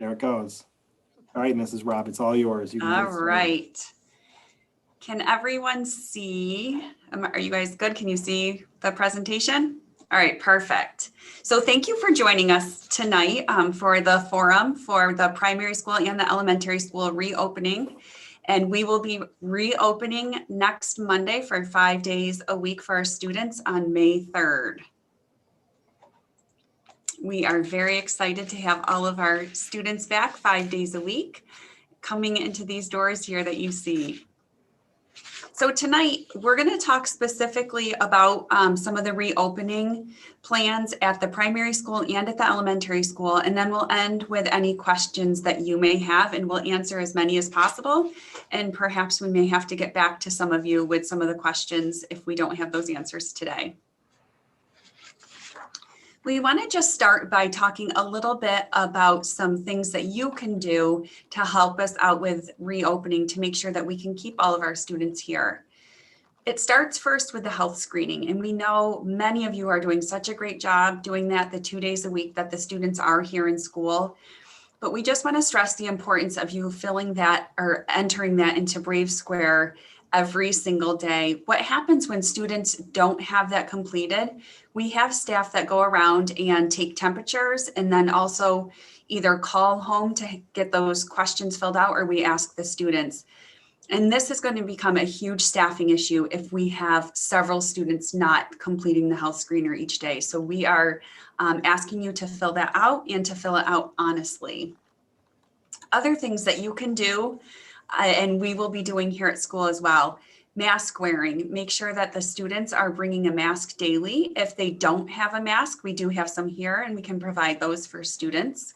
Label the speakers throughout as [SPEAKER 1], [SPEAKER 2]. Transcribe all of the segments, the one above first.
[SPEAKER 1] There it goes. All right, Mrs. Robb, it's all yours. You can
[SPEAKER 2] All right. Can everyone see? Are you guys good? Can you see the presentation? All right, perfect. So thank you for joining us tonight for the forum for the primary school and the elementary school reopening. And we will be reopening next Monday for 5 days a week for our students on May 3rd. We are very excited to have all of our students back 5 days a week coming into these doors here that you see. So tonight, we're going to talk specifically about some of the reopening plans at the primary school and at the elementary school, and then we'll end with any questions that you may have, and we'll answer as many as possible. And perhaps we may have to get back to some of you with some of the questions if we don't have those answers today. We want to just start by talking a little bit about some things that you can do to help us out with reopening to make sure that we can keep all of our students here. It starts first with the health screening, and we know many of you are doing such a great job doing that the 2 days a week that the students are here in school. But we just want to stress the importance of you filling that or entering that into Brave Square every single day. What happens when students don't have that completed? We have staff that go around and take temperatures and then also either call home to get those questions filled out, or we ask the students. And this is going to become a huge staffing issue if we have several students not completing the health screener each day. So we are asking you to fill that out and to fill it out honestly. Other things that you can do, and we will be doing here at school as well. Mask wearing, make sure that the students are bringing a mask daily. If they don't have a mask, we do have some here and we can provide those for students.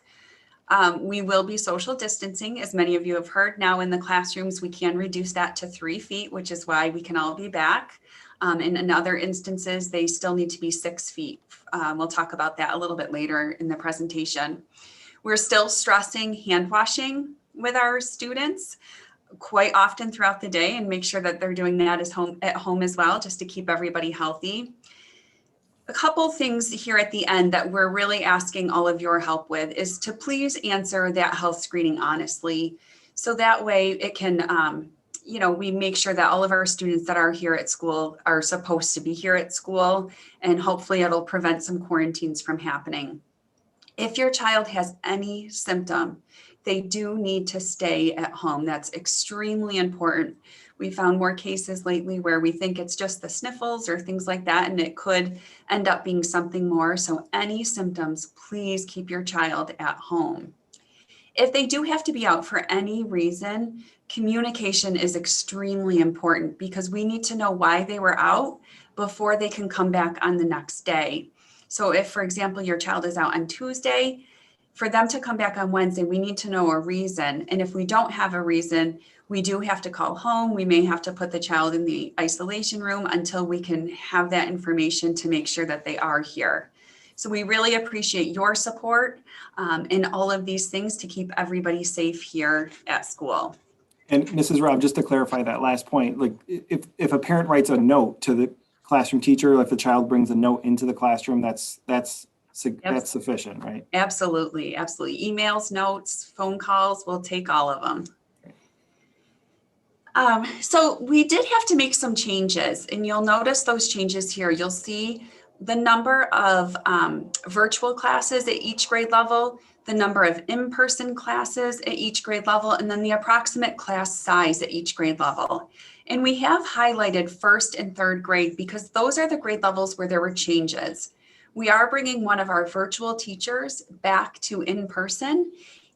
[SPEAKER 2] We will be social distancing, as many of you have heard. Now in the classrooms, we can reduce that to 3 feet, which is why we can all be back. In other instances, they still need to be 6 feet. We'll talk about that a little bit later in the presentation. We're still stressing hand washing with our students quite often throughout the day, and make sure that they're doing that at home as well, just to keep everybody healthy. A couple things here at the end that we're really asking all of your help with is to please answer that health screening honestly. So that way it can, we make sure that all of our students that are here at school are supposed to be here at school, and hopefully it'll prevent some quarantines from happening. If your child has any symptom, they do need to stay at home. That's extremely important. We found more cases lately where we think it's just the sniffles or things like that, and it could end up being something more. So any symptoms, please keep your child at home. If they do have to be out for any reason, communication is extremely important because we need to know why they were out before they can come back on the next day. So if, for example, your child is out on Tuesday, for them to come back on Wednesday, we need to know a reason. And if we don't have a reason, we do have to call home. We may have to put the child in the isolation room until we can have that information to make sure that they are here. So we really appreciate your support in all of these things to keep everybody safe here at school.
[SPEAKER 1] And Mrs. Robb, just to clarify that last point, like if a parent writes a note to the classroom teacher, if the child brings a note into the classroom, that's sufficient, right?
[SPEAKER 2] Absolutely, absolutely. Emails, notes, phone calls, we'll take all of them. So we did have to make some changes, and you'll notice those changes here. You'll see the number of virtual classes at each grade level, the number of in-person classes at each grade level, and then the approximate class size at each grade level. And we have highlighted first and third grade because those are the grade levels where there were changes. We are bringing one of our virtual teachers back to in-person,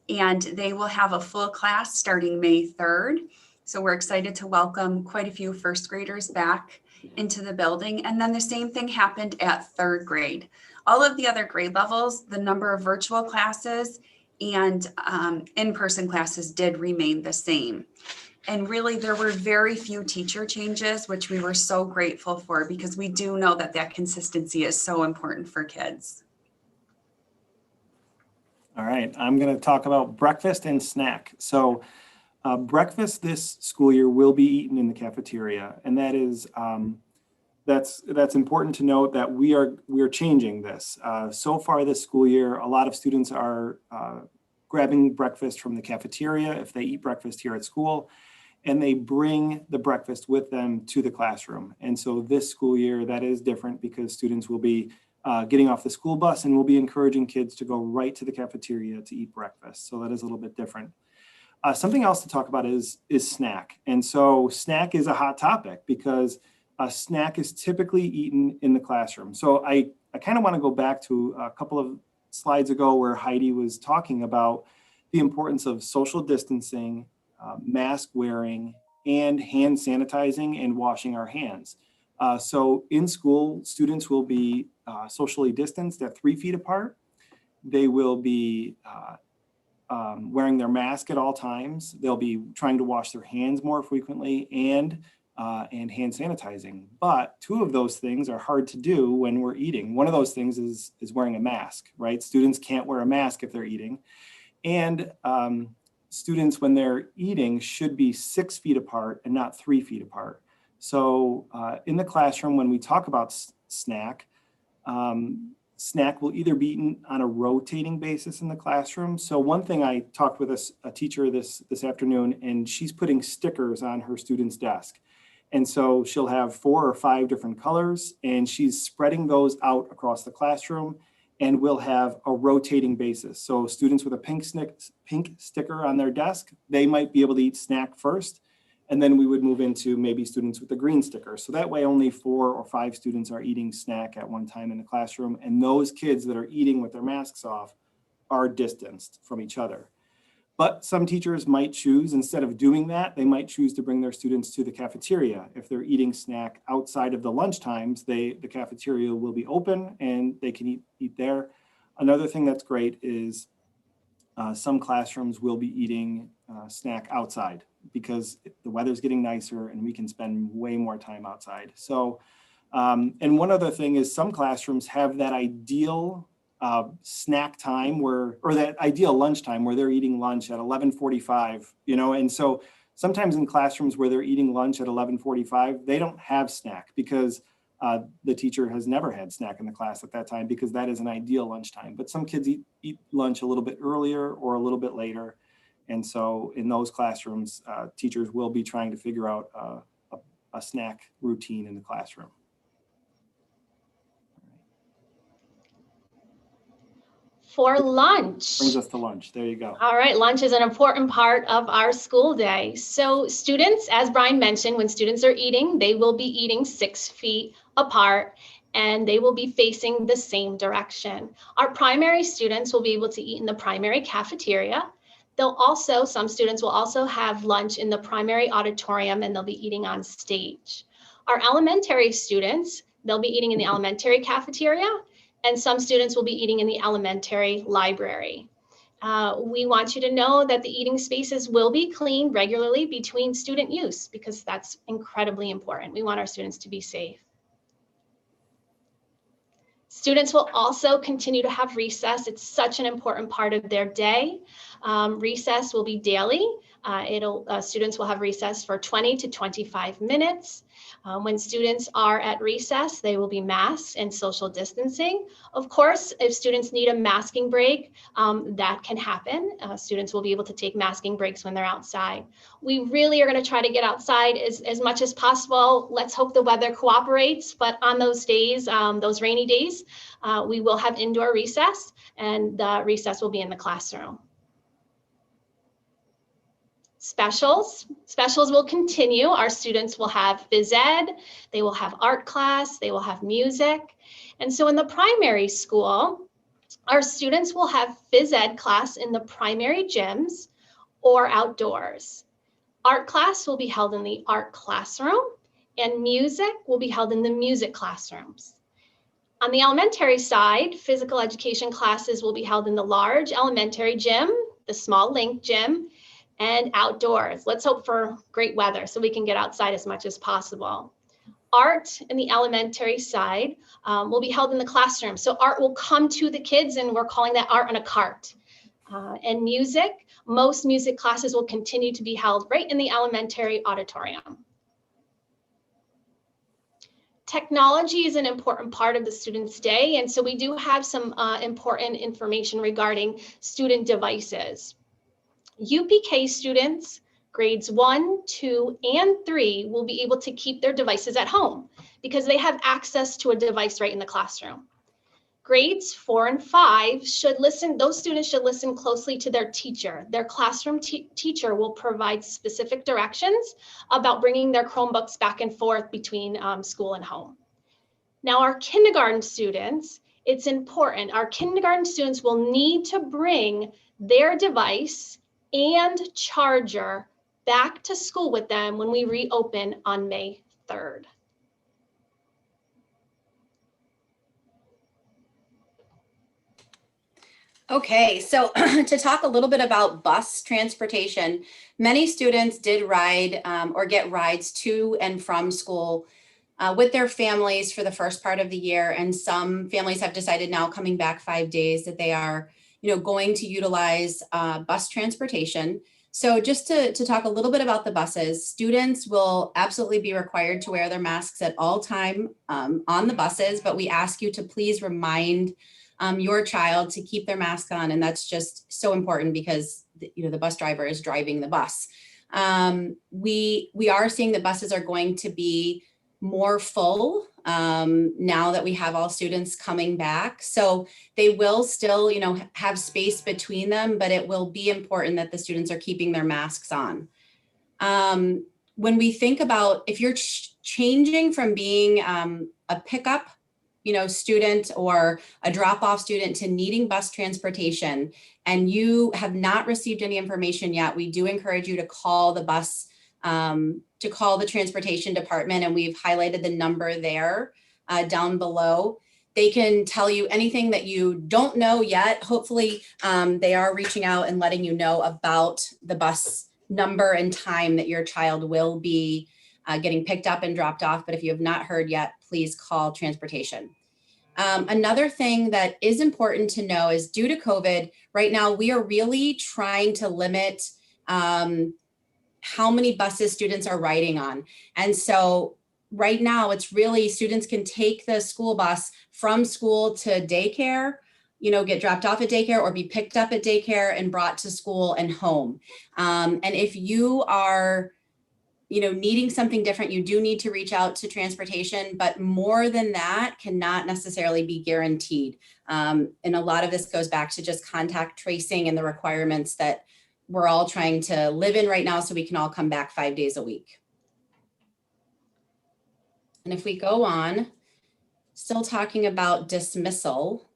[SPEAKER 2] and they will have a full class starting May 3rd. So we're excited to welcome quite a few first graders back into the building. And then the same thing happened at third grade. All of the other grade levels, the number of virtual classes and in-person classes did remain the same. And really, there were very few teacher changes, which we were so grateful for because we do know that that consistency is so important for kids.
[SPEAKER 1] All right, I'm going to talk about breakfast and snack. So breakfast this school year will be eaten in the cafeteria, and that is that's important to note that we are changing this. So far this school year, a lot of students are grabbing breakfast from the cafeteria if they eat breakfast here at school, and they bring the breakfast with them to the classroom. And so this school year, that is different because students will be getting off the school bus and we'll be encouraging kids to go right to the cafeteria to eat breakfast. So that is a little bit different. Something else to talk about is snack. And so snack is a hot topic because a snack is typically eaten in the classroom. So I kind of want to go back to a couple of slides ago where Heidi was talking about the importance of social distancing, mask wearing, and hand sanitizing and washing our hands. So in school, students will be socially distanced at 3 feet apart. They will be wearing their mask at all times. They'll be trying to wash their hands more frequently and hand sanitizing. But two of those things are hard to do when we're eating. One of those things is wearing a mask, right? Students can't wear a mask if they're eating. And students, when they're eating, should be 6 feet apart and not 3 feet apart. So in the classroom, when we talk about snack, snack will either be eaten on a rotating basis in the classroom. So one thing, I talked with a teacher this afternoon, and she's putting stickers on her student's desk. And so she'll have 4 or 5 different colors, and she's spreading those out across the classroom, and we'll have a rotating basis. So students with a pink sticker on their desk, they might be able to eat snack first, and then we would move into maybe students with a green sticker. So that way only 4 or 5 students are eating snack at one time in the classroom. And those kids that are eating with their masks off are distanced from each other. But some teachers might choose, instead of doing that, they might choose to bring their students to the cafeteria. If they're eating snack outside of the lunch times, the cafeteria will be open and they can eat there. Another thing that's great is some classrooms will be eating snack outside because the weather's getting nicer and we can spend way more time outside. So, and one other thing is some classrooms have that ideal snack time or that ideal lunchtime where they're eating lunch at 11:45, and so sometimes in classrooms where they're eating lunch at 11:45, they don't have snack because the teacher has never had snack in the class at that time because that is an ideal lunchtime. But some kids eat lunch a little bit earlier or a little bit later. And so in those classrooms, teachers will be trying to figure out a snack routine in the classroom.
[SPEAKER 3] For lunch.
[SPEAKER 1] Brings us to lunch. There you go.
[SPEAKER 3] All right, lunch is an important part of our school day. So students, as Brian mentioned, when students are eating, they will be eating 6 feet apart and they will be facing the same direction. Our primary students will be able to eat in the primary cafeteria. Some students will also have lunch in the primary auditorium and they'll be eating on stage. Our elementary students, they'll be eating in the elementary cafeteria, and some students will be eating in the elementary library. We want you to know that the eating spaces will be cleaned regularly between student use because that's incredibly important. We want our students to be safe. Students will also continue to have recess. It's such an important part of their day. Recess will be daily. Students will have recess for 20 to 25 minutes. When students are at recess, they will be masked and social distancing. Of course, if students need a masking break, that can happen. Students will be able to take masking breaks when they're outside. We really are going to try to get outside as much as possible. Let's hope the weather cooperates, but on those days, those rainy days, we will have indoor recess, and the recess will be in the classroom. Specials will continue. Our students will have phys ed, they will have art class, they will have music. And so in the primary school, our students will have phys ed class in the primary gyms or outdoors. Art class will be held in the art classroom, and music will be held in the music classrooms. On the elementary side, physical education classes will be held in the large elementary gym, the small link gym, and outdoors. Let's hope for great weather so we can get outside as much as possible. Art in the elementary side will be held in the classroom. So art will come to the kids, and we're calling that art on a cart. And music, most music classes will continue to be held right in the elementary auditorium. Technology is an important part of the student's day, and so we do have some important information regarding student devices. UPK students, grades 1, 2, and 3 will be able to keep their devices at home because they have access to a device right in the classroom. Grades 4 and 5 should listen, those students should listen closely to their teacher. Their classroom teacher will provide specific directions about bringing their Chromebooks back and forth between school and home. Now, our kindergarten students, it's important. Our kindergarten students will need to bring their device and charger back to school with them when we reopen on May 3rd.
[SPEAKER 4] Okay, so to talk a little bit about bus transportation, many students did ride or get rides to and from school with their families for the first part of the year. And some families have decided now, coming back 5 days, that they are, going to utilize bus transportation. So just to talk a little bit about the buses, students will absolutely be required to wear their masks at all time on the buses, but we ask you to please remind your child to keep their mask on. And that's just so important because, the bus driver is driving the bus. We are seeing that buses are going to be more full now that we have all students coming back. So they will still, have space between them, but it will be important that the students are keeping their masks on. When we think about if you're changing from being a pickup student or a drop-off student to needing bus transportation, and you have not received any information yet, we do encourage you to call the bus, to call the transportation department, and we've highlighted the number there down below. They can tell you anything that you don't know yet. Hopefully, they are reaching out and letting you know about the bus number and time that your child will be getting picked up and dropped off. But if you have not heard yet, please call transportation. Another thing that is important to know is due to COVID, right now, we are really trying to limit how many buses students are riding on. And so right now, it's really students can take the school bus from school to daycare, get dropped off at daycare or be picked up at daycare and brought to school and home. And if you are needing something different, you do need to reach out to transportation, but more than that cannot necessarily be guaranteed. And a lot of this goes back to just contact tracing and the requirements that we're all trying to live in right now so we can all come back 5 days a week. And if we go on, still talking about dismissal.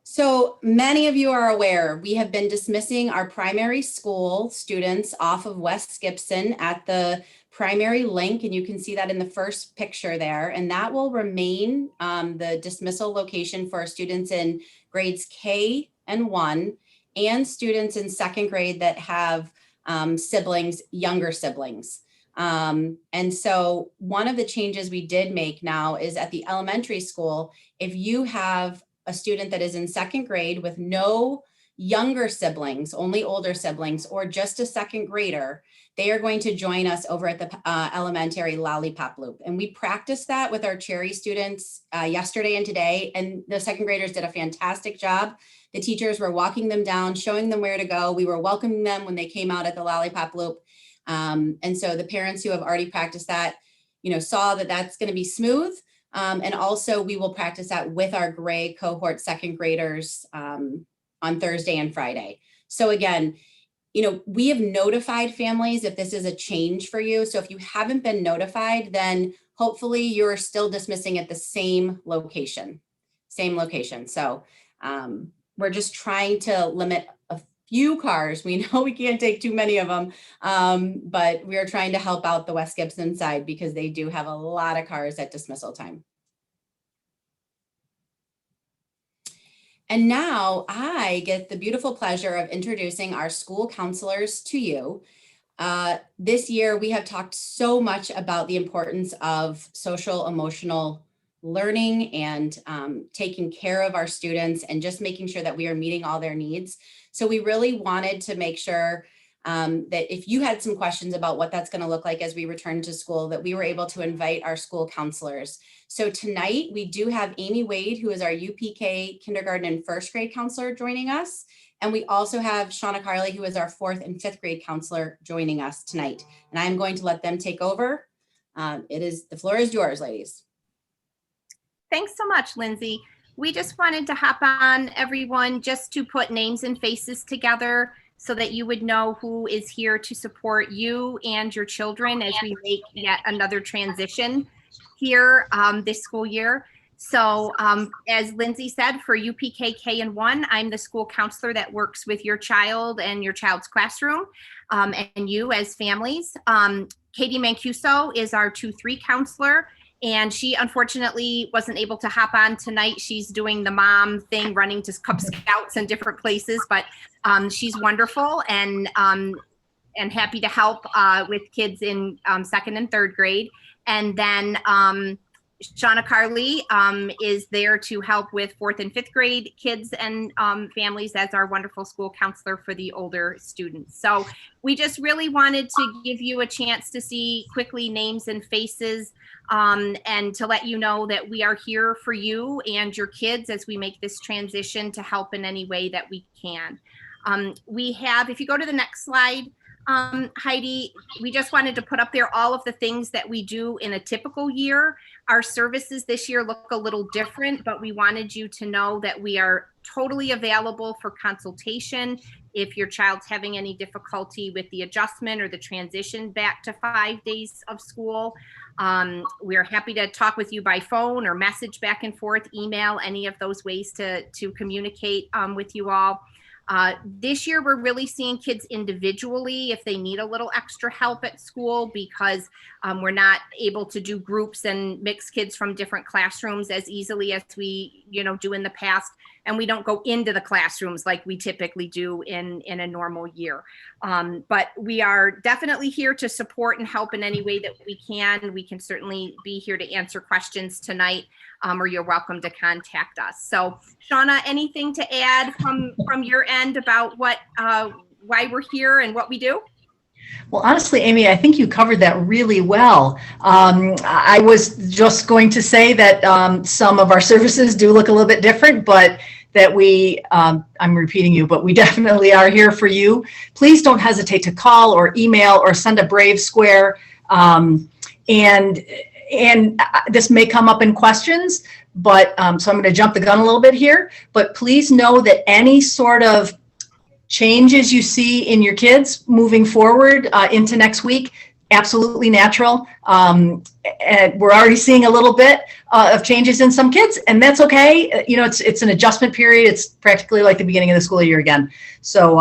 [SPEAKER 4] So many of you are aware, we have been dismissing our primary school students off of West Gibson at the primary link, and you can see that in the first picture there, and that will remain the dismissal location for students in grades K and 1 and students in 2nd grade that have siblings, younger siblings. And so one of the changes we did make now is at the elementary school, if you have a student that is in 2nd grade with no younger siblings, only older siblings, or just a 2nd grader, they are going to join us over at the elementary lollipop loop. And we practiced that with our Cherry students yesterday and today, and the 2nd graders did a fantastic job. The teachers were walking them down, showing them where to go. We were welcoming them when they came out at the lollipop loop. And so the parents who have already practiced that, saw that that's going to be smooth. And also we will practice that with our gray cohort 2nd graders on Thursday and Friday. So again, we have notified families if this is a change for you. So if you haven't been notified, then hopefully you're still dismissing at the same location. So we're just trying to limit a few cars. We know we can't take too many of them, but we are trying to help out the West Gibson side because they do have a lot of cars at dismissal time. And now I get the beautiful pleasure of introducing our school counselors to you. This year, we have talked so much about the importance of social emotional learning and taking care of our students and just making sure that we are meeting all their needs. So we really wanted to make sure that if you had some questions about what that's going to look like as we return to school, that we were able to invite our school counselors. So tonight we do have Amy Wade, who is our UPK kindergarten and first grade counselor, joining us. And we also have Shauna Carley, who is our 4th and 5th grade counselor, joining us tonight. And I'm going to let them take over. The floor is yours, ladies.
[SPEAKER 5] Thanks so much, Lindsay. We just wanted to hop on, everyone, just to put names and faces together so that you would know who is here to support you and your children as we make yet another transition here this school year. So as Lindsay said, for UPK K and 1, I'm the school counselor that works with your child and your child's classroom and you as families. Katie Mancuso is our 2-3 counselor. And she unfortunately wasn't able to hop on tonight. She's doing the mom thing, running to Cub Scouts and different places, but she's wonderful and happy to help with kids in 2nd and 3rd grade. And then Shauna Carley is there to help with 4th and 5th grade kids and families as our wonderful school counselor for the older students. So we just really wanted to give you a chance to see quickly names and faces and to let you know that we are here for you and your kids as we make this transition to help in any way that we can. We have, if you go to the next slide, Heidi, we just wanted to put up there all of the things that we do in a typical year. Our services this year look a little different, but we wanted you to know that we are totally available for consultation if your child's having any difficulty with the adjustment or the transition back to 5 days of school. We're happy to talk with you by phone or message back and forth, email, any of those ways to communicate with you all. This year, we're really seeing kids individually if they need a little extra help at school because we're not able to do groups and mix kids from different classrooms as easily as we, do in the past. And we don't go into the classrooms like we typically do in a normal year. But we are definitely here to support and help in any way that we can. We can certainly be here to answer questions tonight, or you're welcome to contact us. So Shauna, anything to add from your end about why we're here and what we do?
[SPEAKER 6] Well, honestly, Amy, I think you covered that really well. I was just going to say that some of our services do look a little bit different, but that I'm repeating you, but we definitely are here for you. Please don't hesitate to call or email or send a Brave Square. And this may come up in questions, but so I'm going to jump the gun a little bit here, but please know that any sort of changes you see in your kids moving forward into next week, absolutely natural. And we're already seeing a little bit of changes in some kids, and that's okay. It's an adjustment period. It's practically like the beginning of the school year again. So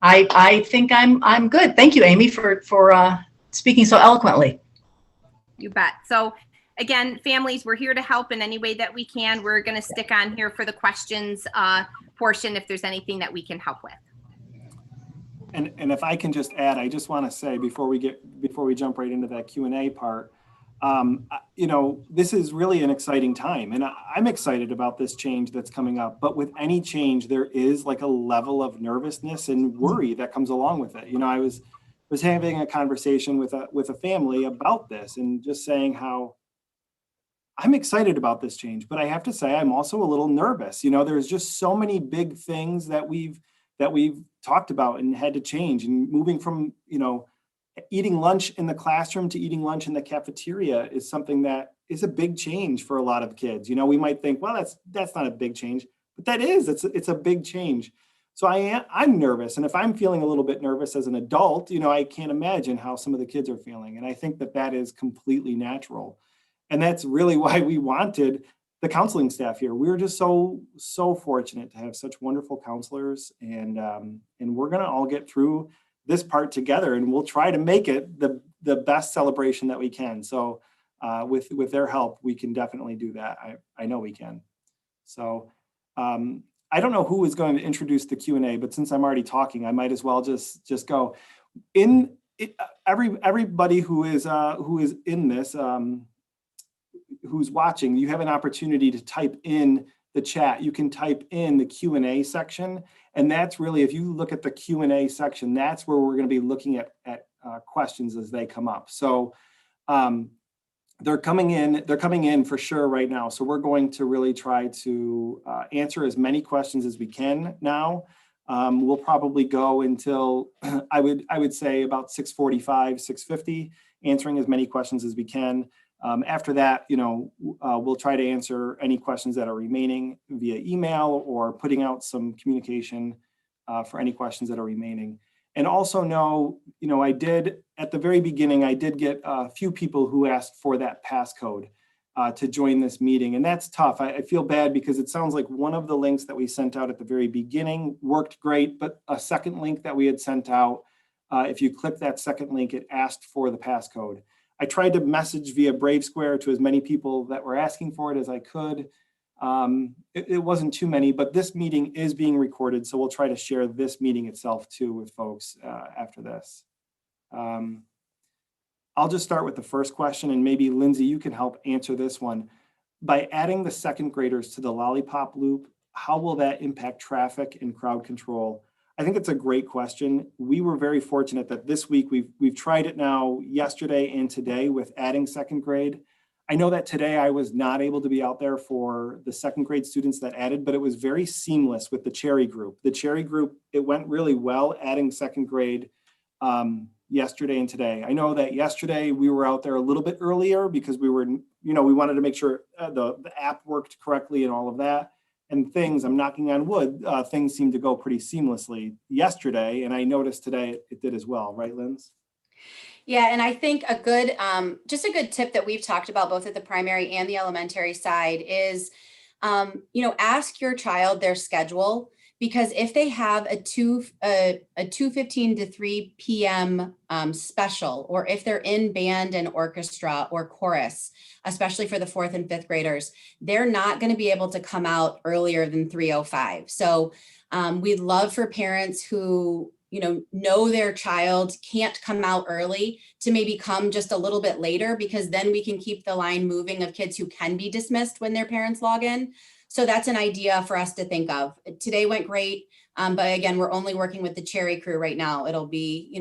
[SPEAKER 6] I think I'm good. Thank you, Amy, for speaking so eloquently.
[SPEAKER 5] You bet. So again, families, we're here to help in any way that we can. We're going to stick on here for the questions portion if there's anything that we can help with.
[SPEAKER 1] And if I can just add, I just want to say before we jump right into that Q&A part, this is really an exciting time, and I'm excited about this change that's coming up. But with any change, there is like a level of nervousness and worry that comes along with it. I was having a conversation with a family about this and just saying how I'm excited about this change, but I have to say I'm also a little nervous. There's just so many big things that we've talked about and had to change, and moving from, eating lunch in the classroom to eating lunch in the cafeteria is something that is a big change for a lot of kids. We might think, well, that's not a big change, but that is, it's a big change. So I'm nervous. And if I'm feeling a little bit nervous as an adult, I can't imagine how some of the kids are feeling. And I think that is completely natural. And that's really why we wanted the counseling staff here. We were just so fortunate to have such wonderful counselors, and we're going to all get through this part together, and we'll try to make it the best celebration that we can. So with their help, we can definitely do that. I know we can. So I don't know who is going to introduce the Q&A, but since I'm already talking, I might as well just go. Everybody who is in this, who's watching, you have an opportunity to type in the chat, you can type in the Q&A section. And that's really, if you look at the Q&A section, that's where we're going to be looking at questions as they come up. So they're coming in for sure right now. So we're going to really try to answer as many questions as we can now. We'll probably go until I would say about 6:45, 6:50, answering as many questions as we can. After that, we'll try to answer any questions that are remaining via email or putting out some communication for any questions that are remaining. And also know, I did, at the very beginning, I did get a few people who asked for that passcode to join this meeting. And that's tough. I feel bad because it sounds like one of the links that we sent out at the very beginning worked great, but a second link that we had sent out, if you click that second link, it asked for the passcode. I tried to message via Brave Square to as many people that were asking for it as I could. It wasn't too many, but this meeting is being recorded, so we'll try to share this meeting itself too with folks after this. I'll just start with the first question, and maybe Lindsay, you can help answer this one. By adding the second graders to the lollipop loop, how will that impact traffic and crowd control? I think it's a great question. We were very fortunate that this week we've tried it now yesterday and today with adding second grade. I know that today I was not able to be out there for the second grade students that added, but it was very seamless with the Cherry group. The Cherry group, it went really well adding second grade yesterday and today. I know that yesterday we were out there a little bit earlier because we were, we wanted to make sure the app worked correctly and all of that. And things, I'm knocking on wood, things seemed to go pretty seamlessly yesterday. And I noticed today it did as well, right, Linz?
[SPEAKER 4] Yeah, and I think a good, just a good tip that we've talked about both at the primary and the elementary side is, ask your child their schedule, because if they have a 2:15 to 3 p.m. Special, or if they're in band and orchestra or chorus, especially for the 4th and 5th graders, they're not going to be able to come out earlier than 3:05. So we'd love for parents who know their child can't come out early to maybe come just a little bit later, because then we can keep the line moving of kids who can be dismissed when their parents log in. So that's an idea for us to think of. Today went great, but again, we're only working with the Cherry crew right now. It'll be,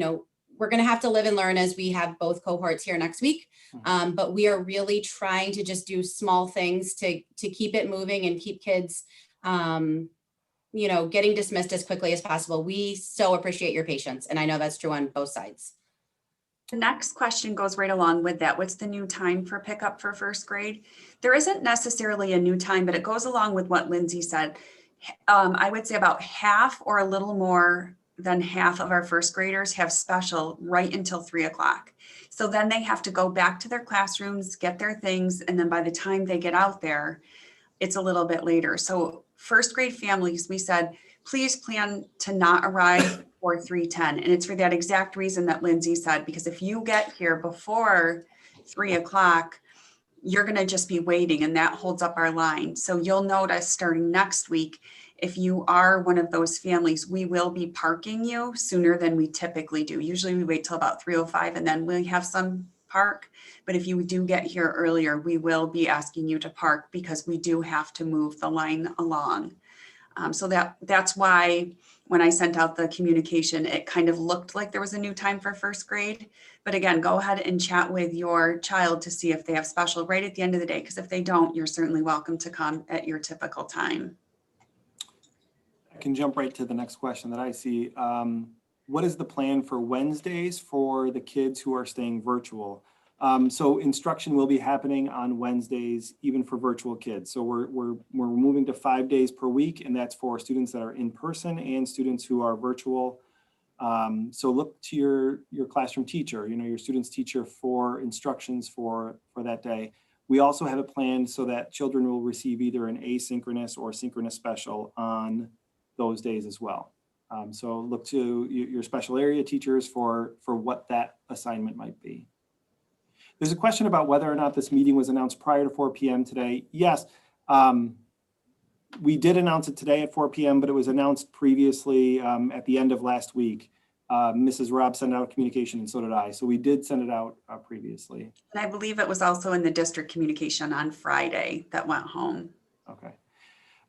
[SPEAKER 4] we're going to have to live and learn as we have both cohorts here next week. But we are really trying to just do small things to keep it moving and keep kids getting dismissed as quickly as possible. We so appreciate your patience. And I know that's true on both sides.
[SPEAKER 2] The next question goes right along with that. What's the new time for pickup for first grade? There isn't necessarily a new time, but it goes along with what Lindsay said. I would say about half or a little more than half of our first graders have special right until 3 o'clock. So then they have to go back to their classrooms, get their things, and then by the time they get out there, it's a little bit later. So first grade families, we said, please plan to not arrive before 3:10. And it's for that exact reason that Lindsay said, because if you get here before 3 o'clock, you're going to just be waiting, and that holds up our line. So you'll notice starting next week, if you are one of those families, we will be parking you sooner than we typically do. Usually we wait till about 3:05 and then we have some park. But if you do get here earlier, we will be asking you to park because we do have to move the line along. So that's why when I sent out the communication, it kind of looked like there was a new time for first grade. But again, go ahead and chat with your child to see if they have special right at the end of the day, because if they don't, you're certainly welcome to come at your typical time.
[SPEAKER 1] I can jump right to the next question that I see. What is the plan for Wednesdays for the kids who are staying virtual? So instruction will be happening on Wednesdays, even for virtual kids. So we're moving to 5 days per week, and that's for students that are in person and students who are virtual. So look to your classroom teacher, your student's teacher for instructions for that day. We also have a plan so that children will receive either an asynchronous or synchronous special on those days as well. So look to your special area teachers for what that assignment might be. There's a question about whether or not this meeting was announced prior to 4 p.m. today. Yes, we did announce it today at 4 p.m., but it was announced previously at the end of last week. Mrs. Robb sent out communication, and so did I. So we did send it out previously.
[SPEAKER 2] And I believe it was also in the district communication on Friday that went home.
[SPEAKER 1] Okay.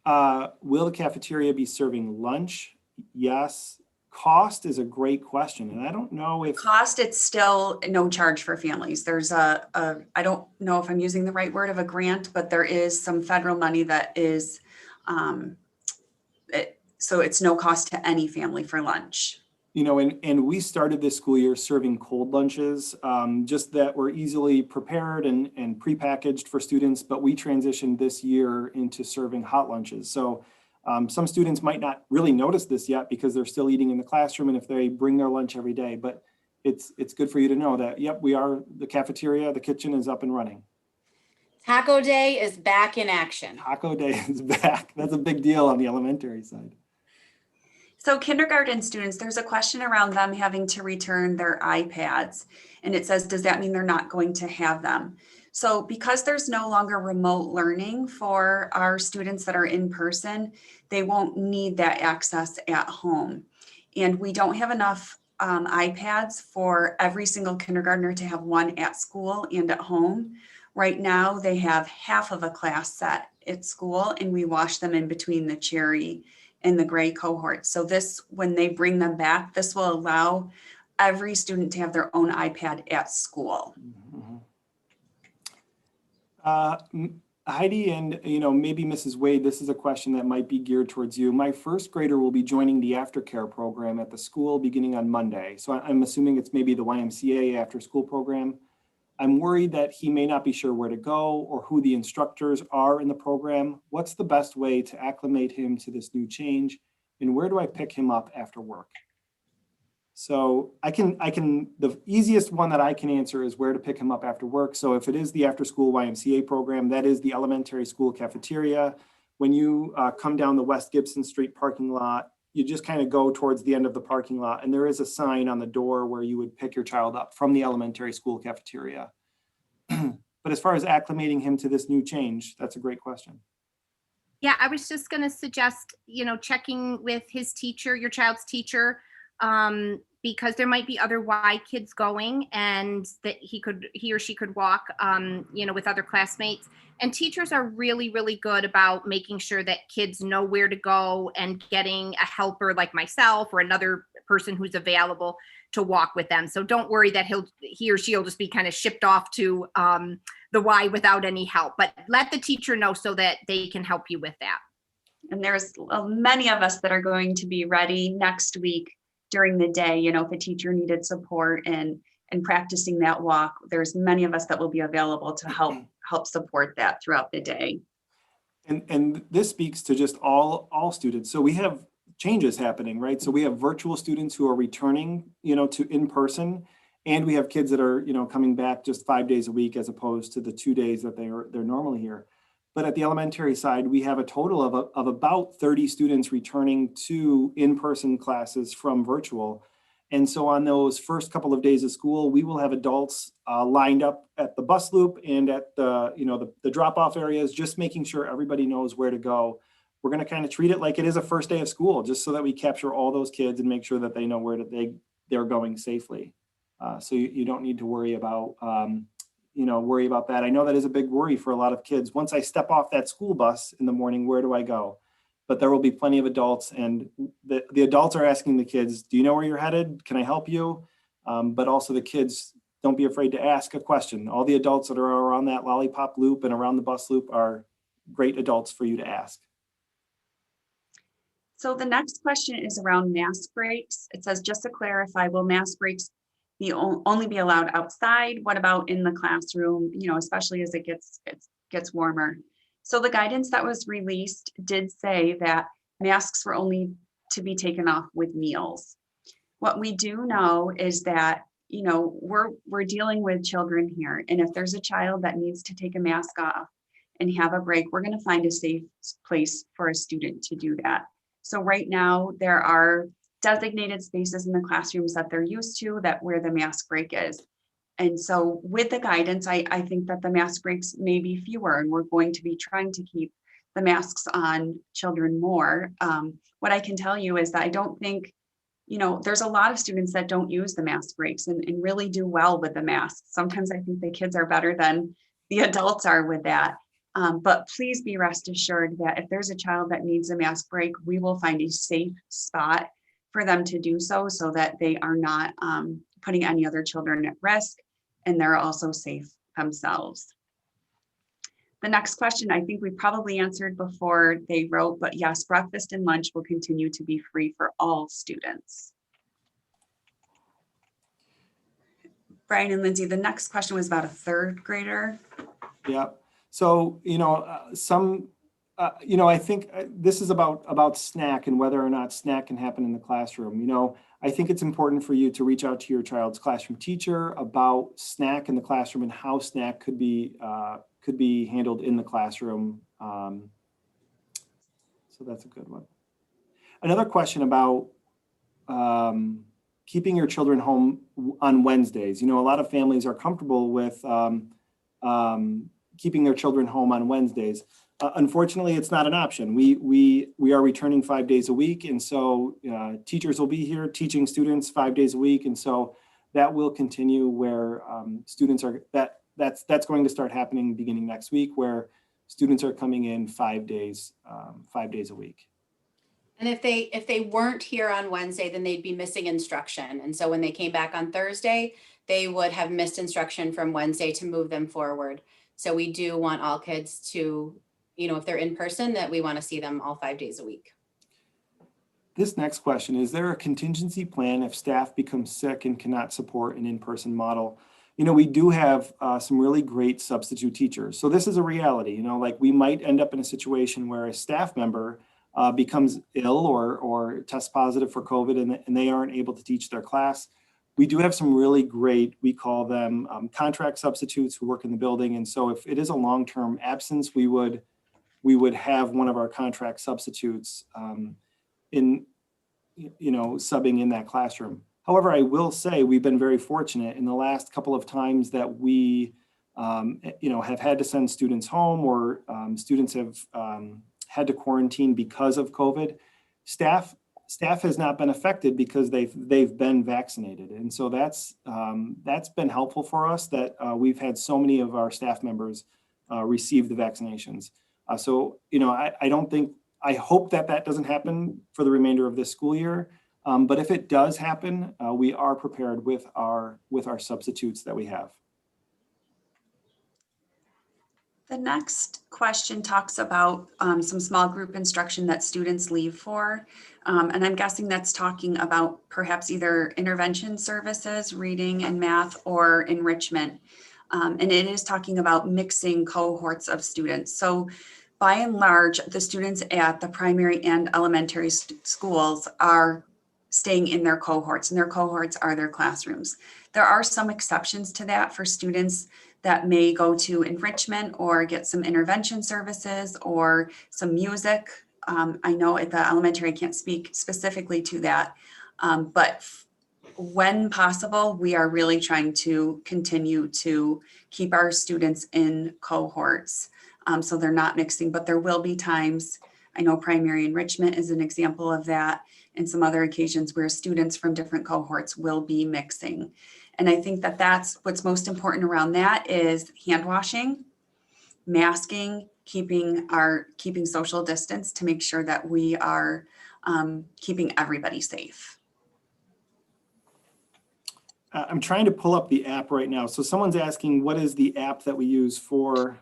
[SPEAKER 1] Will the cafeteria be serving lunch? Yes. Cost is a great question. And I don't know if,
[SPEAKER 2] Cost, it's still no charge for families. There's I don't know if I'm using the right word of a grant, but there is some federal money that is, so it's no cost to any family for lunch.
[SPEAKER 1] you know, and we started this school year serving cold lunches, just that were easily prepared and prepackaged for students, but we transitioned this year into serving hot lunches. So some students might not really notice this yet because they're still eating in the classroom and if they bring their lunch every day, but it's good for you to know that, yep, the cafeteria, the kitchen is up and running.
[SPEAKER 4] Taco Day is back in action.
[SPEAKER 1] Taco Day is back. That's a big deal on the elementary side.
[SPEAKER 2] So kindergarten students, there's a question around them having to return their iPads. And it says, does that mean they're not going to have them? So because there's no longer remote learning for our students that are in person, they won't need that access at home. And we don't have enough iPads for every single kindergartner to have one at school and at home. Right now, they have half of a class set at school, and we wash them in between the cherry and the gray cohort. So this, when they bring them back, this will allow every student to have their own iPad at school.
[SPEAKER 1] Heidi and, maybe Mrs. Wade, this is a question that might be geared towards you. My first grader will be joining the aftercare program at the school beginning on Monday. So I'm assuming it's maybe the YMCA after school program. I'm worried that he may not be sure where to go or who the instructors are in the program. What's the best way to acclimate him to this new change? And where do I pick him up after work? So the easiest one that I can answer is where to pick him up after work. So if it is the after school YMCA program, that is the elementary school cafeteria. When you come down the West Gibson Street parking lot, you just kind of go towards the end of the parking lot and there is a sign on the door where you would pick your child up from the elementary school cafeteria. But as far as acclimating him to this new change, that's a great question.
[SPEAKER 5] Yeah, I was just going to suggest, checking with his teacher, your child's teacher, because there might be other Y kids going and that he or she could walk, with other classmates. And teachers are really, really good about making sure that kids know where to go and getting a helper like myself or another person who's available to walk with them. So don't worry that he or she will just be kind of shipped off to the Y without any help, but let the teacher know so that they can help you with that.
[SPEAKER 2] And there's many of us that are going to be ready next week during the day, if a teacher needed support and practicing that walk, there's many of us that will be available to help support that throughout the day.
[SPEAKER 1] And this speaks to just all students. So we have changes happening, right? So we have virtual students who are returning, to in person, and we have kids that are, coming back just 5 days a week as opposed to the 2 days that they're normally here. But at the elementary side, we have a total of about 30 students returning to in-person classes from virtual. And so on those first couple of days of school, we will have adults lined up at the bus loop and at the drop-off areas, just making sure everybody knows where to go. We're going to kind of treat it like it is a first day of school, just so that we capture all those kids and make sure that they know where they're going safely. So you don't need to worry about that. I know that is a big worry for a lot of kids. Once I step off that school bus in the morning, where do I go? But there will be plenty of adults, and the adults are asking the kids, do you know where you're headed? Can I help you? But also the kids, don't be afraid to ask a question. All the adults that are around that lollipop loop and around the bus loop are great adults for you to ask.
[SPEAKER 2] So the next question is around mask breaks. It says, just to clarify, will mask breaks only be allowed outside? What about in the classroom, especially as it gets warmer? So the guidance that was released did say that masks were only to be taken off with meals. What we do know is that, we're dealing with children here. And if there's a child that needs to take a mask off and have a break, we're going to find a safe place for a student to do that. So right now there are designated spaces in the classrooms that they're used to, that where the mask break is. And so with the guidance, I think that the mask breaks may be fewer, and we're going to be trying to keep the masks on children more. What I can tell you is that I don't think, there's a lot of students that don't use the mask breaks and really do well with the masks. Sometimes I think the kids are better than the adults are with that. But please be rest assured that if there's a child that needs a mask break, we will find a safe spot for them to do so, so that they are not putting any other children at risk, and they're also safe themselves. The next question, I think we probably answered before they wrote, but yes, breakfast and lunch will continue to be free for all students. Brian and Lindsay, the next question was about a third grader.
[SPEAKER 1] Yeah. So, I think this is about snack and whether or not snack can happen in the classroom. I think it's important for you to reach out to your child's classroom teacher about snack in the classroom and how snack could be handled in the classroom. So that's a good one. Another question about keeping your children home on Wednesdays. A lot of families are comfortable with keeping their children home on Wednesdays. Unfortunately, it's not an option. We are returning 5 days a week, and so teachers will be here teaching students 5 days a week, and so that will continue where students are. That's going to start happening beginning next week, where students are coming in 5 days a week.
[SPEAKER 4] And if they weren't here on Wednesday, then they'd be missing instruction. And so when they came back on Thursday, they would have missed instruction from Wednesday to move them forward. So we do want all kids to, if they're in person, that we want to see them all 5 days a week.
[SPEAKER 1] This next question, is there a contingency plan if staff becomes sick and cannot support an in-person model? We do have some really great substitute teachers. So this is a reality, like we might end up in a situation where a staff member becomes ill or tests positive for COVID and they aren't able to teach their class. We do have some really great, we call them contract substitutes who work in the building. And so if it is a long-term absence, we would have one of our contract substitutes subbing in that classroom. However, I will say we've been very fortunate in the last couple of times that we have had to send students home or students have had to quarantine because of COVID. Staff has not been affected because they've been vaccinated. And so that's been helpful for us that we've had so many of our staff members receive the vaccinations. I hope that doesn't happen for the remainder of this school year. But if it does happen, we are prepared with our substitutes that we have.
[SPEAKER 2] The next question talks about some small group instruction that students leave for. And I'm guessing that's talking about perhaps either intervention services, reading and math, or enrichment. And it is talking about mixing cohorts of students. So by and large, the students at the primary and elementary schools are staying in their cohorts, and their cohorts are their classrooms. There are some exceptions to that for students that may go to enrichment or get some intervention services or some music. I know at the elementary, I can't speak specifically to that, but when possible, we are really trying to continue to keep our students in cohorts so they're not mixing, but there will be times, I know primary enrichment is an example of that, and some other occasions where students from different cohorts will be mixing. And I think that that's what's most important around that is hand washing, masking, keeping social distance to make sure that we are keeping everybody safe.
[SPEAKER 1] I'm trying to pull up the app right now. So someone's asking, what is the app that we use for,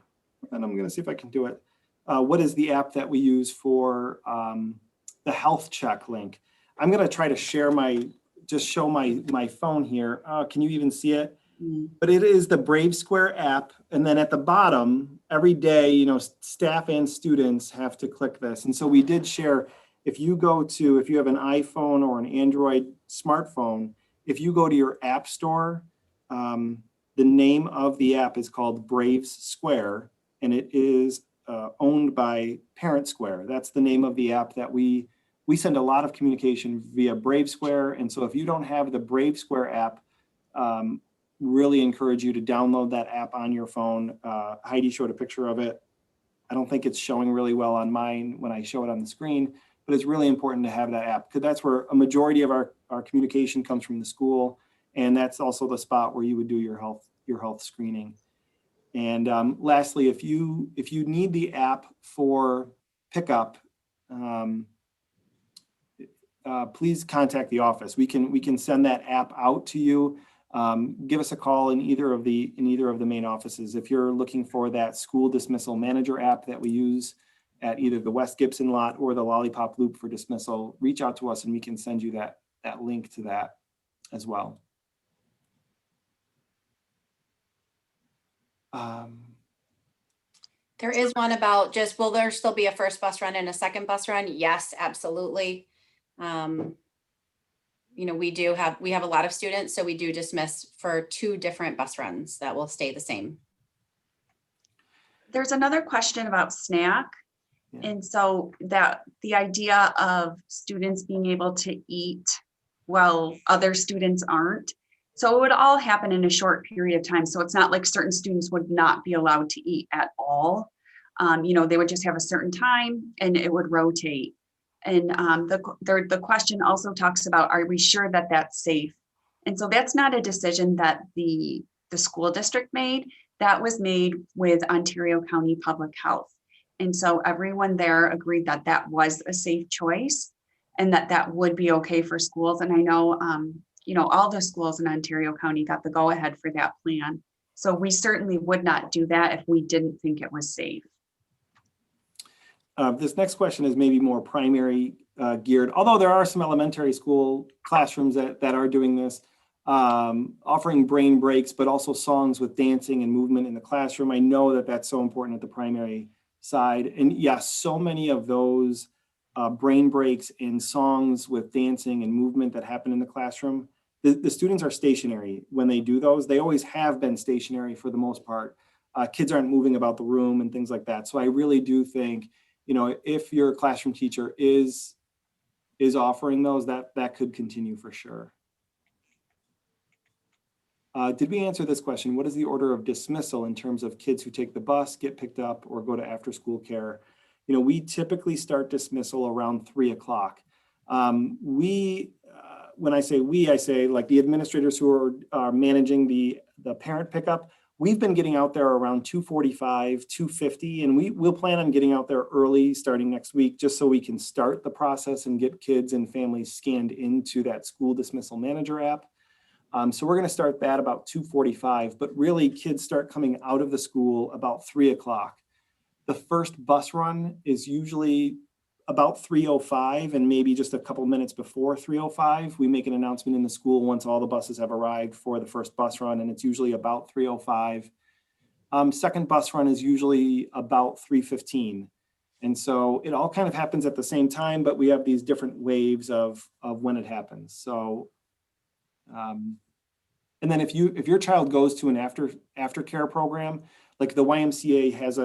[SPEAKER 1] and I'm going to see if I can do it. What is the app that we use for the health check link? I'm going to try to share show my phone here. Can you even see it? But it is the Brave Square app. And then at the bottom, every day, staff and students have to click this. And so we did share, if you have an iPhone or an Android smartphone, if you go to your app store, the name of the app is called Brave Square, and it is owned by Parent Square. That's the name of the app that we send a lot of communication via Brave Square. And so if you don't have the Brave Square app, really encourage you to download that app on your phone. Heidi showed a picture of it. I don't think it's showing really well on mine when I show it on the screen, but it's really important to have that app because that's where a majority of our communication comes from the school. And that's also the spot where you would do your health screening. And lastly, if you need the app for pickup, please contact the office. We can send that app out to you. Give us a call in either of the main offices. If you're looking for that school dismissal manager app that we use at either the West Gibson lot or the Lollipop Loop for dismissal, reach out to us and we can send you that link to that as well.
[SPEAKER 4] There is one about just, will there still be a first bus run and a second bus run? Yes, absolutely. You know, we have a lot of students, so we do dismiss for 2 different bus runs that will stay the same.
[SPEAKER 2] There's another question about snack.
[SPEAKER 1] Yeah.
[SPEAKER 2] And so that the idea of students being able to eat while other students aren't. So it would all happen in a short period of time. So it's not like certain students would not be allowed to eat at all. You know, they would just have a certain time and it would rotate. And the question also talks about, are we sure that that's safe? And so that's not a decision that the school district made. That was made with Ontario County Public Health. And so everyone there agreed that that was a safe choice and that that would be okay for schools. And I know, you know, all the schools in Ontario County got the go ahead for that plan. So we certainly would not do that if we didn't think it was safe.
[SPEAKER 1] This next question is maybe more primary geared, although there are some elementary school classrooms that are doing this, offering brain breaks, but also songs with dancing and movement in the classroom. I know that that's so important at the primary side. And yes, so many of those brain breaks and songs with dancing and movement that happen in the classroom, the students are stationary when they do those. They always have been stationary for the most part. Kids aren't moving about the room and things like that. So I really do think, you know, if your classroom teacher is offering those, that could continue for sure. Did we answer this question? What is the order of dismissal in terms of kids who take the bus, get picked up, or go to after school care? You know, we typically start dismissal around 3 o'clock. When I say we, I say like the administrators who are managing the parent pickup. We've been getting out there around 2:45, 2:50, and we'll plan on getting out there early starting next week, just so we can start the process and get kids and families scanned into that school dismissal manager app. So we're going to start that about 2:45, but really kids start coming out of the school about 3 o'clock. The first bus run is usually about 3:05, and maybe just a couple minutes before 3:05, we make an announcement in the school once all the buses have arrived for the first bus run, and it's usually about 3:05. Second bus run is usually about 3:15. And so it all kind of happens at the same time, but we have these different waves of when it happens. So, and then if your child goes to an aftercare program, like the YMCA has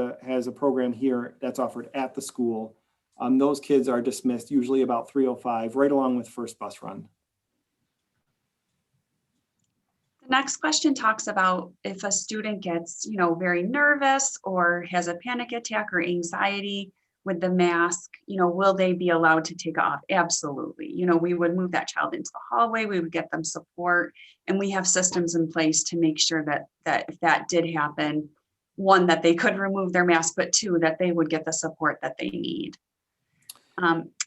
[SPEAKER 1] a program here that's offered at the school. Those kids are dismissed usually about 3:05, right along with first bus run.
[SPEAKER 2] The next question talks about if a student gets, you know, very nervous or has a panic attack or anxiety with the mask, you know, will they be allowed to take it off? Absolutely. You know, we would move that child into the hallway, we would get them support, and we have systems in place to make sure that if that did happen, one, that they could remove their mask, but two, that they would get the support that they need.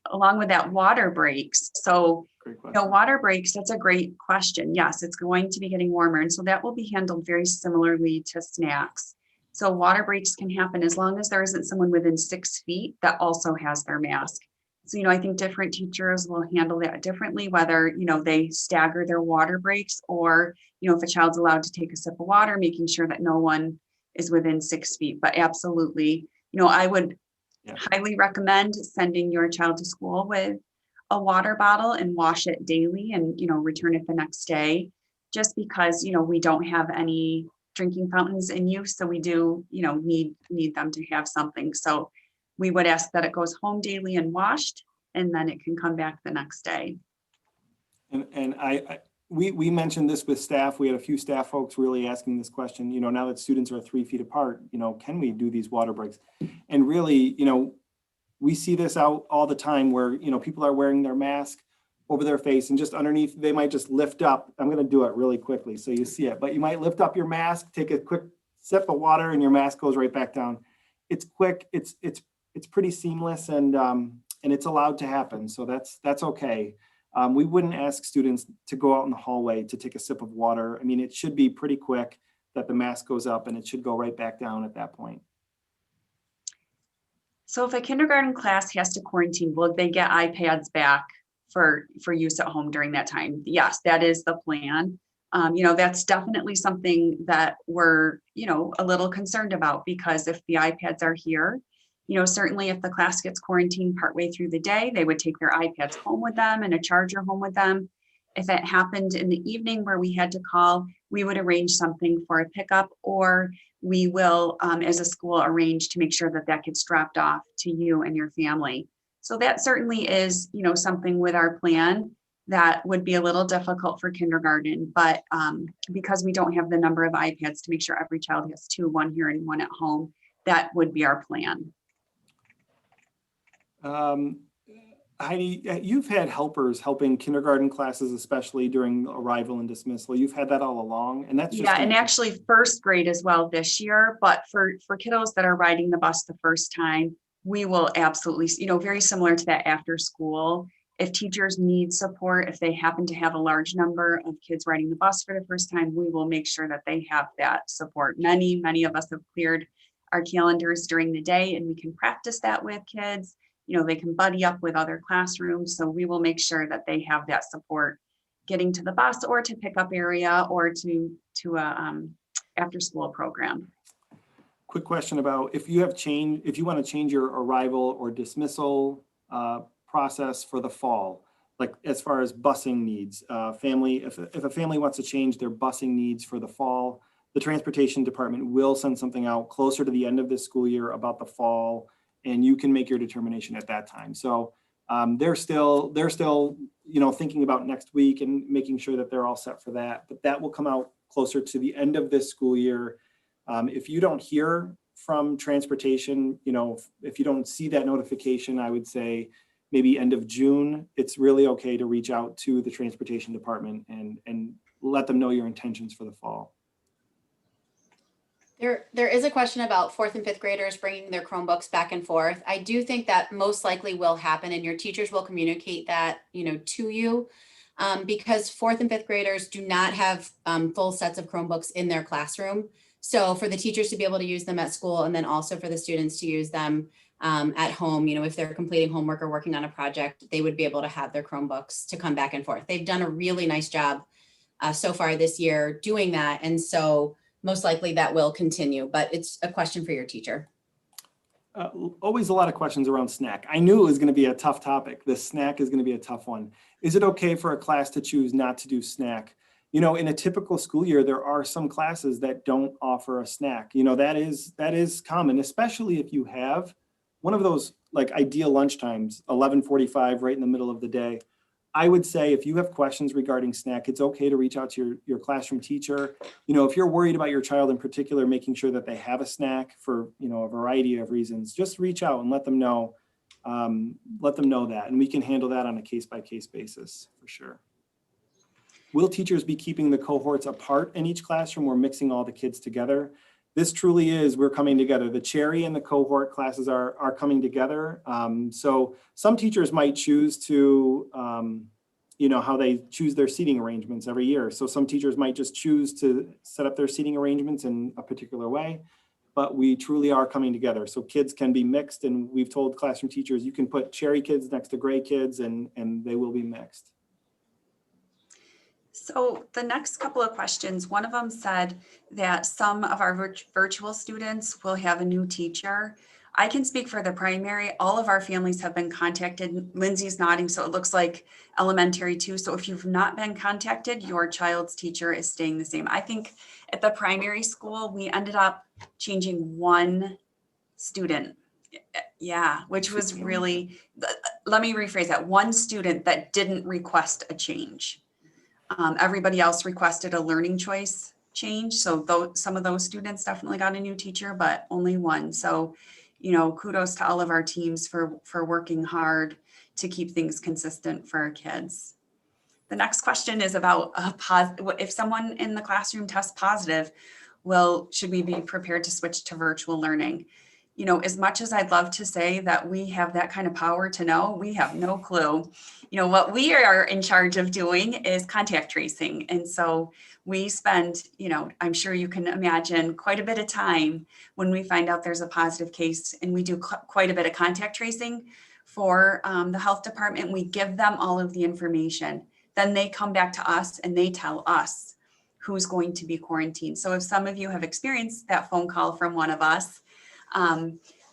[SPEAKER 2] Along with that, water breaks. So, you know, water breaks, that's a great question. Yes, it's going to be getting warmer. And so that will be handled very similarly to snacks. So water breaks can happen as long as there isn't someone within 6 feet that also has their mask. So, you know, I think different teachers will handle that differently, whether, you know, they stagger their water breaks or, you know, if a child's allowed to take a sip of water, making sure that no one is within 6 feet. But absolutely, you know, I would highly recommend sending your child to school with a water bottle and wash it daily and, you know, return it the next day, just because, you know, we don't have any drinking fountains in use. So we do, you know, need them to have something. So we would ask that it goes home daily and washed, and then it can come back the next day.
[SPEAKER 1] And we mentioned this with staff. We had a few staff folks really asking this question, you know, now that students are 3 feet apart, you know, can we do these water breaks? And really, you know, we see this out all the time where, you know, people are wearing their mask over their face and just underneath, they might just lift up. I'm going to do it really quickly so you see it, but you might lift up your mask, take a quick sip of water and your mask goes right back down. It's quick, it's pretty seamless, and it's allowed to happen. So that's okay. We wouldn't ask students to go out in the hallway to take a sip of water. I mean, it should be pretty quick that the mask goes up, and it should go right back down at that point.
[SPEAKER 2] So if a kindergarten class has to quarantine, will they get iPads back for use at home during that time? Yes, that is the plan. That's definitely something that we're, a little concerned about, because if the iPads are here, certainly if the class gets quarantined partway through the day, they would take their iPads home with them and a charger home with them. If it happened in the evening where we had to call, we would arrange something for a pickup, or we will, as a school, arrange to make sure that that gets dropped off to you and your family. So that certainly is, something with our plan that would be a little difficult for kindergarten, but because we don't have the number of iPads to make sure every child has two, one here and one at home, that would be our plan.
[SPEAKER 1] Heidi, you've had helpers helping kindergarten classes, especially during arrival and dismissal. You've had that all along, and that's just
[SPEAKER 2] and actually first grade as well this year. But for kiddos that are riding the bus the first time, we will absolutely, very similar to that after school. If teachers need support, if they happen to have a large number of kids riding the bus for the first time, we will make sure that they have that support. Many of us have cleared our calendars during the day, and we can practice that with kids. They can buddy up with other classrooms. So we will make sure that they have that support getting to the bus or to pickup area or to a after school program.
[SPEAKER 1] Quick question about if you want to change your arrival or dismissal process for the fall, like as far as busing needs, if a family wants to change their busing needs for the fall, the transportation department will send something out closer to the end of this school year about the fall, and you can make your determination at that time. So they're still thinking about next week and making sure that they're all set for that, but that will come out closer to the end of this school year. If you don't hear from transportation, if you don't see that notification, I would say maybe end of June, it's really okay to reach out to the transportation department and let them know your intentions for the fall.
[SPEAKER 4] There is a question about 4th and 5th graders bringing their Chromebooks back and forth. I do think that most likely will happen, and your teachers will communicate that, to you, because 4th and 5th graders do not have full sets of Chromebooks in their classroom. So for the teachers to be able to use them at school, and then also for the students to use them at home, if they're completing homework or working on a project, they would be able to have their Chromebooks to come back and forth. They've done a really nice job so far this year doing that. And so most likely that will continue, but it's a question for your teacher.
[SPEAKER 1] Always a lot of questions around snack. I knew it was going to be a tough topic. The snack is going to be a tough one. Is it okay for a class to choose not to do snack? In a typical school year, there are some classes that don't offer a snack. That is common, especially if you have one of those like ideal lunchtimes, 11:45, right in the middle of the day. I would say if you have questions regarding snack, it's okay to reach out to your classroom teacher. If you're worried about your child in particular, making sure that they have a snack for, a variety of reasons, just reach out and let them know that, and we can handle that on a case-by-case basis for sure. Will teachers be keeping the cohorts apart in each classroom or mixing all the kids together? This truly is, we're coming together. The cherry and the cohort classes are coming together. So some teachers might choose to, how they choose their seating arrangements every year. So some teachers might just choose to set up their seating arrangements in a particular way, but we truly are coming together. So kids can be mixed, and we've told classroom teachers, you can put cherry kids next to gray kids and they will be mixed.
[SPEAKER 2] So the next couple of questions, one of them said that some of our virtual students will have a new teacher. I can speak for the primary. All of our families have been contacted. Lindsay's nodding, so it looks like elementary too. So if you've not been contacted, your child's teacher is staying the same. I think at the primary school, we ended up changing one student. Yeah, which was really, let me rephrase that, one student that didn't request a change. Everybody else requested a learning choice change. So some of those students definitely got a new teacher, but only one. So, kudos to all of our teams for working hard to keep things consistent for our kids. The next question is about if someone in the classroom tests positive, should we be prepared to switch to virtual learning? You know, as much as I'd love to say that we have that kind of power to know, we have no clue. You know, what we are in charge of doing is contact tracing. And so we spend, you know, I'm sure you can imagine, quite a bit of time when we find out there's a positive case, and we do quite a bit of contact tracing for the health department. We give them all of the information. Then they come back to us and they tell us who's going to be quarantined. So if some of you have experienced that phone call from one of us,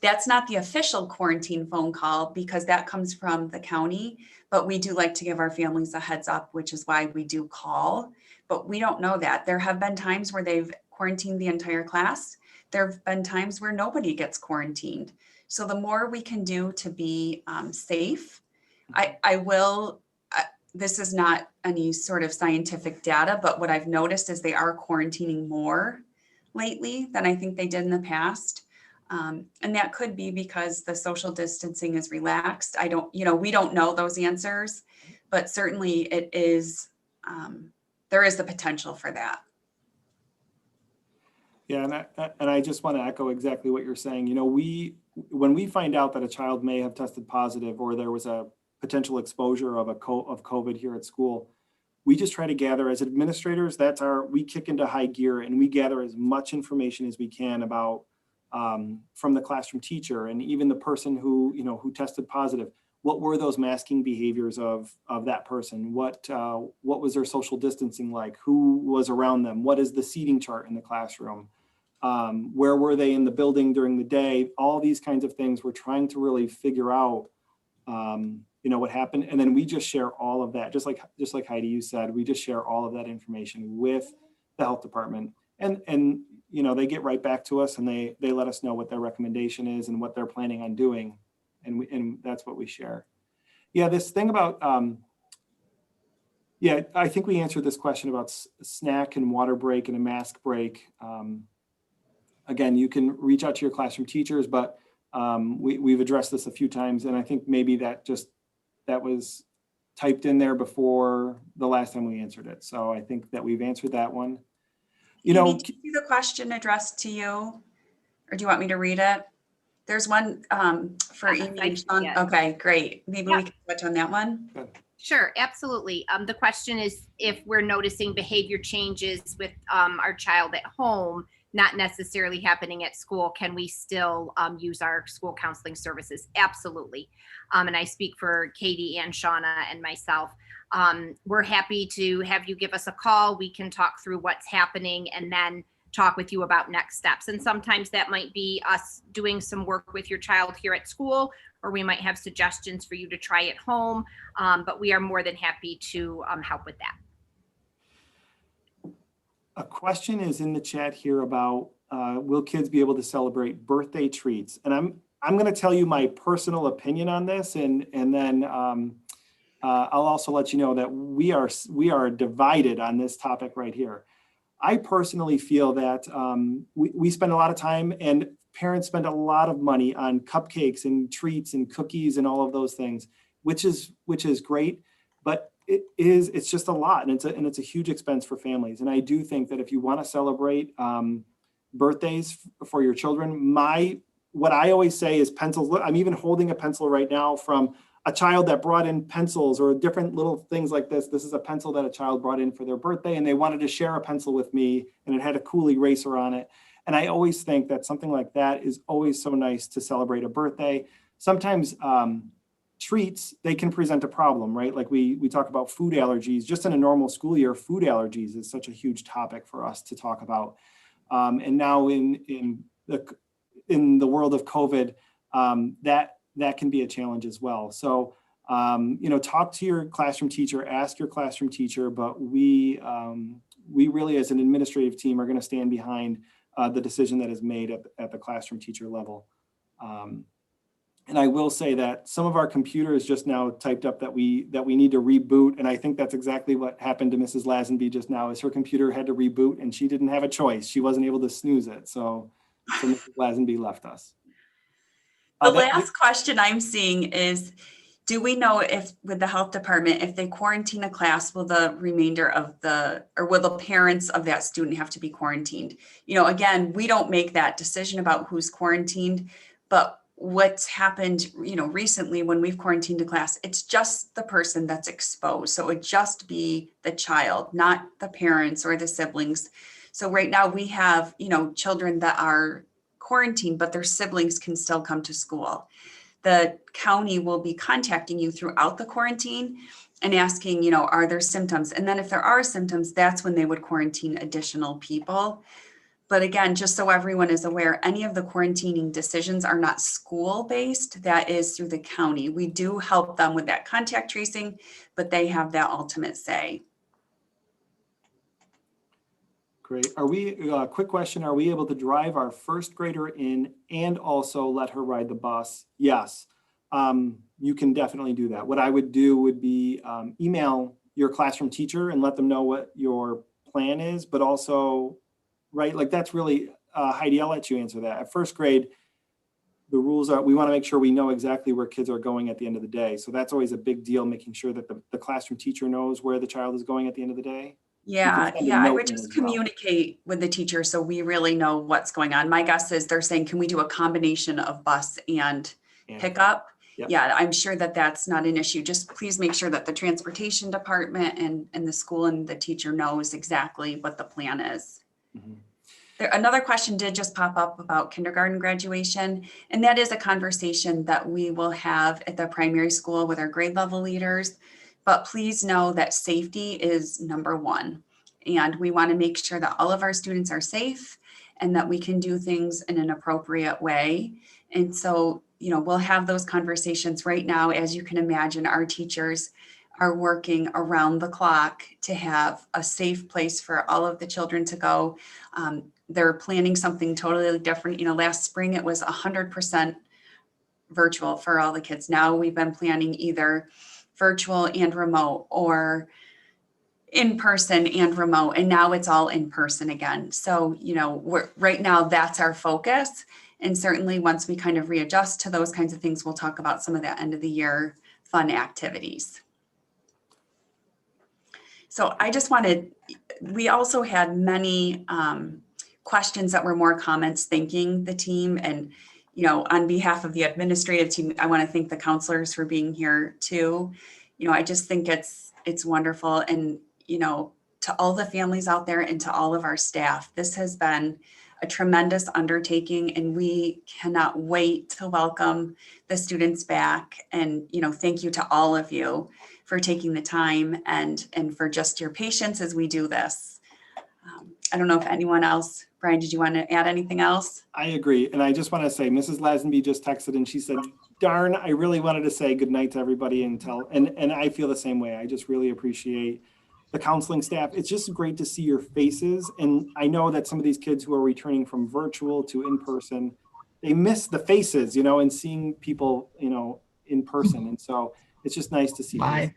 [SPEAKER 2] that's not the official quarantine phone call because that comes from the county, but we do like to give our families a heads up, which is why we do call, but we don't know that. There have been times where they've quarantined the entire class. There have been times where nobody gets quarantined. So the more we can do to be safe, this is not any sort of scientific data, but what I've noticed is they are quarantining more lately than I think they did in the past. And that could be because the social distancing is relaxed. We don't know those answers, but certainly it is, there is the potential for that.
[SPEAKER 1] Yeah, and I just want to echo exactly what you're saying. You know, when we find out that a child may have tested positive or there was a potential exposure of COVID here at school, we just try to gather as administrators. We kick into high gear and we gather as much information as we can about from the classroom teacher and even the person who tested positive. What were those masking behaviors of that person? What was their social distancing like? Who was around them? What is the seating chart in the classroom? Where were they in the building during the day? All these kinds of things we're trying to really figure out, what happened. And then we just share all of that, just like Heidi, you said, we just share all of that information with the health department. And they get right back to us and they let us know what their recommendation is and what they're planning on doing. And that's what we share. Yeah, this thing about, I think we answered this question about snack and water break and a mask break. Again, you can reach out to your classroom teachers, but we've addressed this a few times. And I think maybe that was typed in there before the last time we answered it. So I think that we've answered that one.
[SPEAKER 2] Do you see the question addressed to you, or do you want me to read it? There's one for Amy and Sean. Okay, great. Maybe we can touch on that one.
[SPEAKER 1] Good.
[SPEAKER 5] Sure, absolutely. The question is if we're noticing behavior changes with our child at home, not necessarily happening at school, can we still use our school counseling services? Absolutely. And I speak for Katie and Shauna and myself. We're happy to have you give us a call. We can talk through what's happening and then talk with you about next steps. And sometimes that might be us doing some work with your child here at school, or we might have suggestions for you to try at home. But we are more than happy to help with that.
[SPEAKER 1] A question is in the chat here about will kids be able to celebrate birthday treats? And I'm going to tell you my personal opinion on this, and then I'll also let you know that we are divided on this topic right here. I personally feel that we spend a lot of time and parents spend a lot of money on cupcakes and treats and cookies and all of those things, which is great, but it's just a lot, and it's a huge expense for families. And I do think that if you want to celebrate birthdays for your children, what I always say is pencils. I'm even holding a pencil right now from a child that brought in pencils or different little things like this. This is a pencil that a child brought in for their birthday, and they wanted to share a pencil with me, and it had a cool eraser on it. And I always think that something like that is always so nice to celebrate a birthday. Sometimes treats, they can present a problem, right? Like we talk about food allergies. Just in a normal school year, food allergies is such a huge topic for us to talk about. And now in the world of COVID, that can be a challenge as well. So, talk to your classroom teacher, ask your classroom teacher, but we really as an administrative team are going to stand behind the decision that is made at the classroom teacher level. And I will say that some of our computers just now typed up that we need to reboot. And I think that's exactly what happened to Mrs. Lazenby just now, is her computer had to reboot and she didn't have a choice. She wasn't able to snooze it. So Mrs. Lazenby left us.
[SPEAKER 2] The last question I'm seeing is, Do we know if with the health department, if they quarantine a class, will the remainder of will the parents of that student have to be quarantined? You know, again, we don't make that decision about who's quarantined, but what's happened, you know, recently when we've quarantined a class, it's just the person that's exposed. So it would just be the child, not the parents or the siblings. So right now we have, you know, children that are quarantined, but their siblings can still come to school. The county will be contacting you throughout the quarantine and asking, you know, are there symptoms? And then if there are symptoms, that's when they would quarantine additional people. But again, just so everyone is aware, any of the quarantining decisions are not school-based. That is through the county. We do help them with that contact tracing, but they have that ultimate say.
[SPEAKER 1] Great. Are we, quick question, are we able to drive our first grader in and also let her ride the bus? Yes, you can definitely do that. What I would do would be email your classroom teacher and let them know what your plan is, but also, right, like that's really, Heidi, I'll let you answer that. At first grade, the rules are, we want to make sure we know exactly where kids are going at the end of the day. So that's always a big deal, making sure that the classroom teacher knows where the child is going at the end of the day.
[SPEAKER 2] Yeah,
[SPEAKER 1] send a
[SPEAKER 2] I
[SPEAKER 1] note
[SPEAKER 2] would
[SPEAKER 1] in
[SPEAKER 2] just
[SPEAKER 1] as well.
[SPEAKER 2] communicate with the teacher so we really know what's going on. My guess is they're saying, can we do a combination of bus and pickup?
[SPEAKER 1] Yep.
[SPEAKER 2] Yeah, I'm sure that that's not an issue. Just please make sure that the transportation department and the school and the teacher knows exactly what the plan is.
[SPEAKER 1] Mhm.
[SPEAKER 2] Another question did just pop up about kindergarten graduation, and that is a conversation that we will have at the primary school with our grade level leaders. But please know that safety is number one. And we want to make sure that all of our students are safe and that we can do things in an appropriate way. And so, you know, we'll have those conversations right now. As you can imagine, our teachers are working around the clock to have a safe place for all of the children to go. They're planning something totally different. You know, last spring it was 100% virtual for all the kids. Now we've been planning either virtual and remote or in person and remote. And now it's all in person again. So, you know, right now that's our focus. And certainly once we kind of readjust to those kinds of things, we'll talk about some of the end of the year fun activities. So I just wanted, we also had many questions that were more comments thanking the team. And, you know, on behalf of the administrative team, I want to thank the counselors for being here too. You know, I just think it's wonderful. And, you know, to all the families out there and to all of our staff, this has been a tremendous undertaking and we cannot wait to welcome the students back. And, you know, thank you to all of you for taking the time and for just your patience as we do this. I don't know if anyone else, Brian, did you want to add anything else?
[SPEAKER 1] I agree. And I just want to say, Mrs. Lazenby just texted and she said, darn, I really wanted to say good night to everybody and I feel the same way. I just really appreciate the counseling staff. It's just great to see your faces. And I know that some of these kids who are returning from virtual to in-person, they miss the faces, you know, and seeing people, you know, in person. And so it's just nice to see.
[SPEAKER 6] Bye.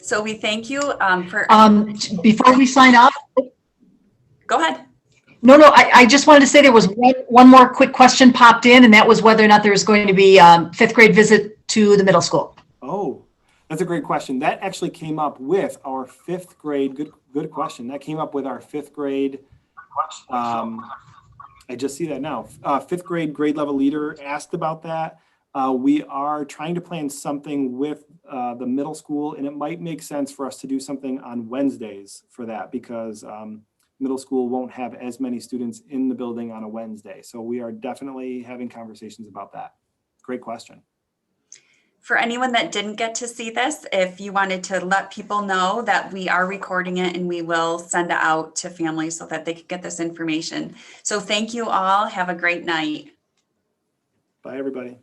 [SPEAKER 2] So we thank you for.
[SPEAKER 6] Before we sign off.
[SPEAKER 2] Go ahead.
[SPEAKER 6] No, I just wanted to say there was one more quick question popped in, and that was whether or not there was going to be fifth grade visit to the middle school.
[SPEAKER 1] Oh, that's a great question. That actually came up with our fifth grade. Good question. That came up with our fifth grade. I just see that now. Fifth grade level leader asked about that. We are trying to plan something with the middle school, and it might make sense for us to do something on Wednesdays for that because middle school won't have as many students in the building on a Wednesday. So we are definitely having conversations about that. Great question.
[SPEAKER 2] For anyone that didn't get to see this, if you wanted to let people know that we are recording it and we will send it out to families so that they can get this information. So thank you all. Have a great night.
[SPEAKER 1] Bye, everybody.